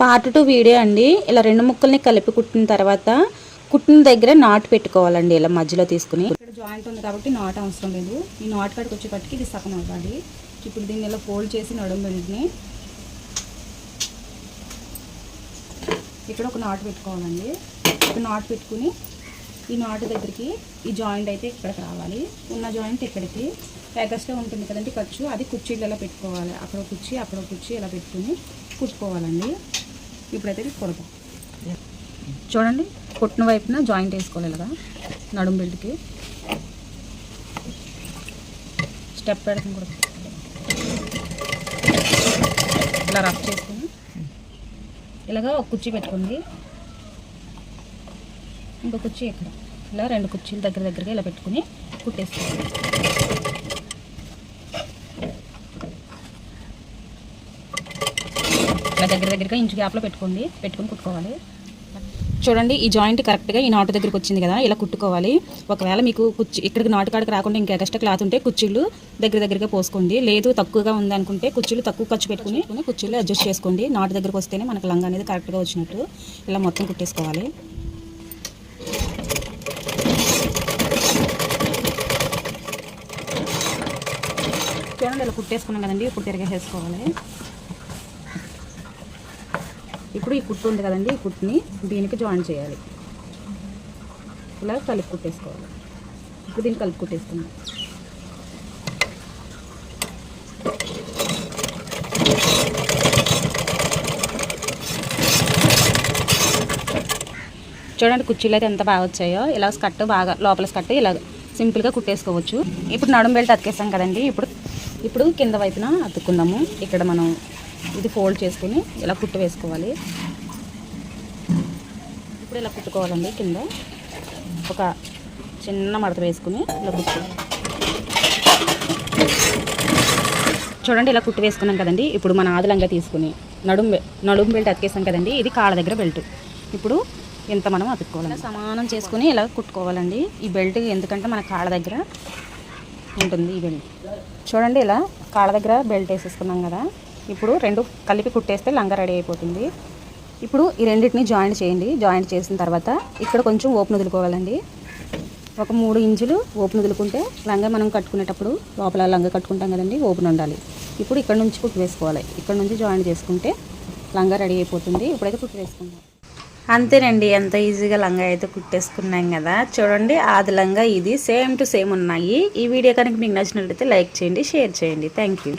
Part 2 video అండి. ఇలా రెండు ముక్కల్ని కలిపి కుట్టిన తర్వాత కుట్టిన దగ్గర నాటు పెట్టుకోవాలండి. ఇలా మధ్యలో తీసుకుని ఇక్కడ జాయింట్ ఉంది కాబట్టి నాటు అవసరం లేదు. ఈ నాటు కాడికి వచ్చేపటికి ఇది సగం అవ్వాలి. ఇప్పుడు దీన్ని ఇలా ఫోల్డ్ చేసి నడుము బెల్ట్ని ఇక్కడ ఒక నాటు పెట్టుకోవాలండి. ఇక్కడ నాటు పెట్టుకుని ఈ నాటు దగ్గరికి ఈ జాయింట్ అయితే ఇక్కడికి రావాలి. ఉన్న జాయింట్ ఇక్కడికి ఎగస్ట్రా ఉంటుంది కదండి ఖర్చు, అది కుర్చీలు ఇలా పెట్టుకోవాలి. అక్కడ కుర్చీ ఇలా పెట్టుకుని కుట్టుకోవాలండి. ఇప్పుడైతే కుడతాం చూడండి. కుట్టిన వైపున జాయింట్ వేసుకోవాలి ఇలాగా నడుము బెల్ట్కి. స్టెప్ పెడతాం కూడా ఇలా రఫ్ చేసుకుని ఇలాగా ఒక కుర్చీ పెట్టుకోండి. ఇంకో కుర్చీ ఇక్కడ ఇలా రెండు కుర్చీలు దగ్గరగా ఇలా పెట్టుకుని కుట్టేసుకోవాలి. ఇలా దగ్గరగా ఇంచు గ్యాప్లో పెట్టుకుని కుట్టుకోవాలి. చూడండి ఈ జాయింట్ కరెక్ట్గా ఈ నాటు దగ్గరికి వచ్చింది కదా, ఇలా కుట్టుకోవాలి. ఒకవేళ మీకు ఇక్కడికి నాటు కాడికి రాకుండా ఇంకా ఎక్స్ట్రా క్లాత్ ఉంటే కుర్చీలు దగ్గరగా పోసుకోండి. లేదు తక్కువగా ఉందనుకుంటే కుర్చీలు తక్కువ ఖర్చు పెట్టుకుని కుర్చీలు అడ్జస్ట్ చేసుకోండి. నాటు దగ్గరకు వస్తేనే మనకు లంగా అనేది కరెక్ట్గా వచ్చినట్టు ఇలా మొత్తం కుట్టేసుకోవాలి. చూడండి ఇలా కుట్టేసుకున్నాం కదండి. ఇప్పుడు తిరిగేసుకోవాలి. ఇప్పుడు ఈ కుట్టు ఉంది కదండి, ఈ కుట్టుని దీనికి జాయిన్ చేయాలి. ఇలా కలిపి కుట్టేసుకోవాలి. ఇప్పుడు దీన్ని కలిపి కుట్టేసుకుందాం. చూడండి కుర్చీలు అయితే ఎంత బాగా వచ్చాయో. ఇలా స్కర్ట్ బాగా లోపల స్కర్ట్ ఇలా సింపుల్గా కుట్టేసుకోవచ్చు. ఇప్పుడు నడుము బెల్ట్ అతికేస్తాం కదండి. ఇప్పుడు కింద వైపున అతుక్కుందాము. ఇక్కడ మనం ఇది ఫోల్డ్ చేసుకుని ఇలా కుట్టు వేసుకోవాలి. ఇప్పుడు ఇలా కుట్టుకోవాలండి. కింద ఒక చిన్న మడత వేసుకుని ఇలా కుట్టు చూడండి. ఇలా కుట్టు వేసుకున్నాం కదండి. ఇప్పుడు మన ఆదులంగా తీసుకుని నడుము బెల్ట్ అతికేస్తాం కదండి. ఇది కాళ్ళ దగ్గర బెల్ట్. ఇప్పుడు ఇంత మనం అతుక్కోవాలి. సమానం చేసుకుని ఇలా కుట్టుకోవాలండి. ఈ బెల్ట్ ఎందుకంటే మన కాళ్ళ దగ్గర ఉంటుంది ఈ బెల్ట్. చూడండి ఇలా కాళ్ళ దగ్గర బెల్ట్ వేసేసుకున్నాం కదా. ఇప్పుడు రెండు కలిపి కుట్టేస్తే లంగా రెడీ అయిపోతుంది. ఇప్పుడు ఈ రెండింటిని జాయింట్ చేయండి. జాయింట్ చేసిన తర్వాత ఇక్కడ కొంచెం ఓపెన్ వదులుకోవాలండి. ఒక 3 ఇంచులు ఓపెన్ వదులుకుంటే లంగా మనం కట్టుకునేటప్పుడు లోపల లంగా కట్టుకుంటాం కదండి, ఓపెన్ ఉండాలి. ఇప్పుడు ఇక్కడ నుంచి కుట్టు వేసుకోవాలి. ఇక్కడ నుంచి జాయింట్ చేసుకుంటే లంగా రెడీ అయిపోతుంది. ఇప్పుడైతే కుట్టు వేసుకుందాం. అంతేనండి, ఎంత ఈజీగా లంగా అయితే కుట్టేసుకున్నాం కదా. చూడండి ఆది లంగా ఇది సేమ్ టు సేమ్ ఉన్నాయి. ఈ వీడియో కనుక మీకు నచ్చినట్లయితే లైక్ చేయండి, షేర్ చేయండి. Thank you.